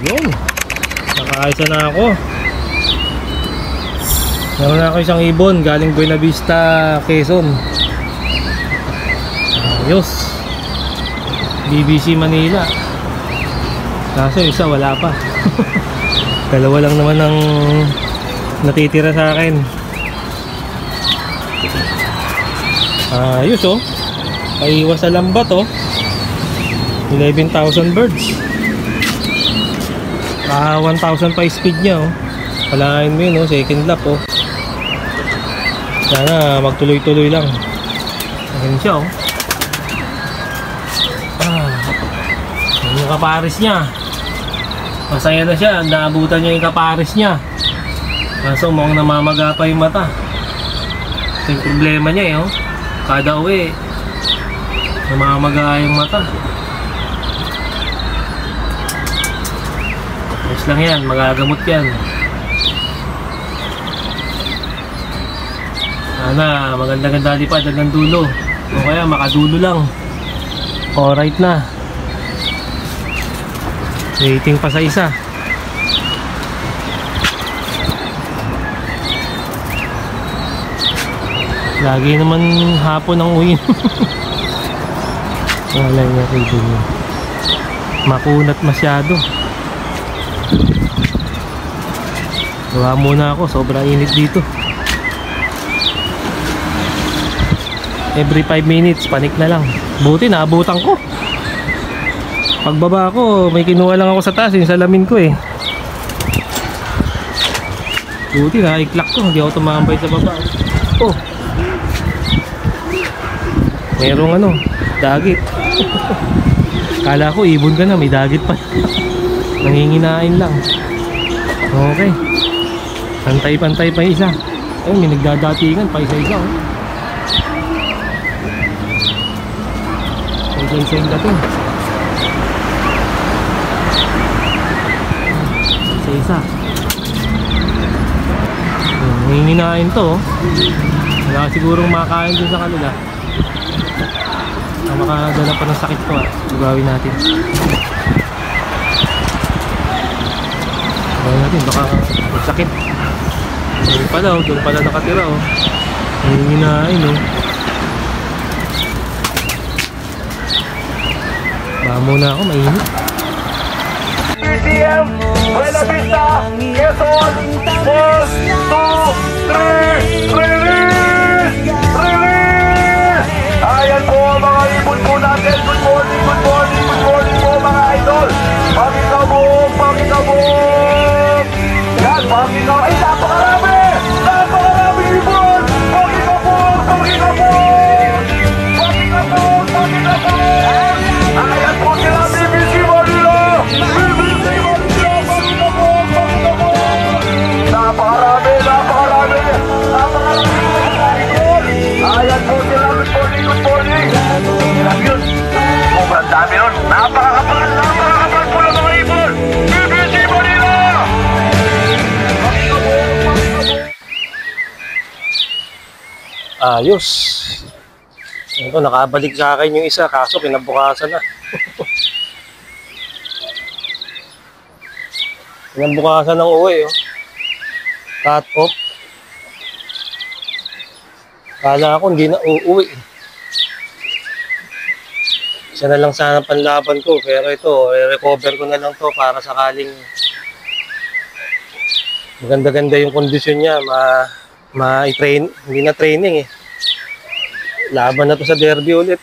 Yun, nakaisa na ako. Meron na ako isang ibon galing Buena Vista, Quezon. Ayos. BBC Manila. Kaso isa wala pa. Dalawa lang naman ang natitira sa akin. Ayos oh. Paiwas sa lambat oh. 11,000 birds. 1,000 pa speed nya oh. Palain mo yun oh, second lap oh. Sana magtuloy-tuloy lang. Ayan siya oh. Yung kapares niya. Masaya na siya, naabutan niya yung kapares niya. Kaso mukhang namamaga pa yung mata. Ito yung problema niya eh oh. Kada uwi namamaga yung mata. Ayos lang yan, magagamot yan. Sana maganda-ganda lipad hanggang dulo. O kaya makadulo lang. Alright na. Waiting pa sa isa. Lagi naman hapon ang uwi. Wala niya kay Dulo. Makunat masyado. Gawa muna ako, sobrang init dito. Every 5 minutes panik na lang. Buti naabutan ko. Pagbaba ko may kinuha lang ako sa taas, yung salamin ko eh. Buti na iklak ko, hindi ako tumambay sa baba. Oh, merong ano, dagit. Kala ko ibon ka na, may dagit pa. Nanginginain lang. Okay, pantay-pantay pa isa. Ay, may nagdadatingan pa isa-isa oh. Isa-isa yung dating. Isa-isa. Nanginginain to oh. Wala sigurong makain dun sa kanila. Makadala pa ng sakit to ah. Gagawin natin. Gagawin natin, baka sakit. Doon pala oh, doon pala nakatira oh. Nanginginain oh. Baka muna ako, mainit. BCM, Buena Vista, Quezon, 1, 2, 3, release! Release! Ayan po ang mga ibon po natin. Good morning, good morning, good morning po mga idol. Pakikabog, pakikabog! Yan, pakikabog! Ay, napakarami! Napakarami ibon! Pakikabog, pakikabog! Pakikabog, pakikabog! Ayan po sila, BBC Manila! BBC Manila, pakikabog, pakikabog! Napakarami, napakarami! Napakarami! Ayan po sila, good morning, good morning! Ilang yun? Sobrang dami nun! Napakakapal po ng mga ibon! BBC Manila! Ayos. Ito, nakabalik sa akin yung isa, kaso kinabukasan na. Kinabukasan ng uwi oh. Cut off. Kala ko hindi na uuwi. Isa na lang sana panlaban ko, pero ito, i-recover ko na lang to para sakaling maganda-ganda yung kondisyon niya, ma-train, hindi na training eh. Laban na to sa derby ulit.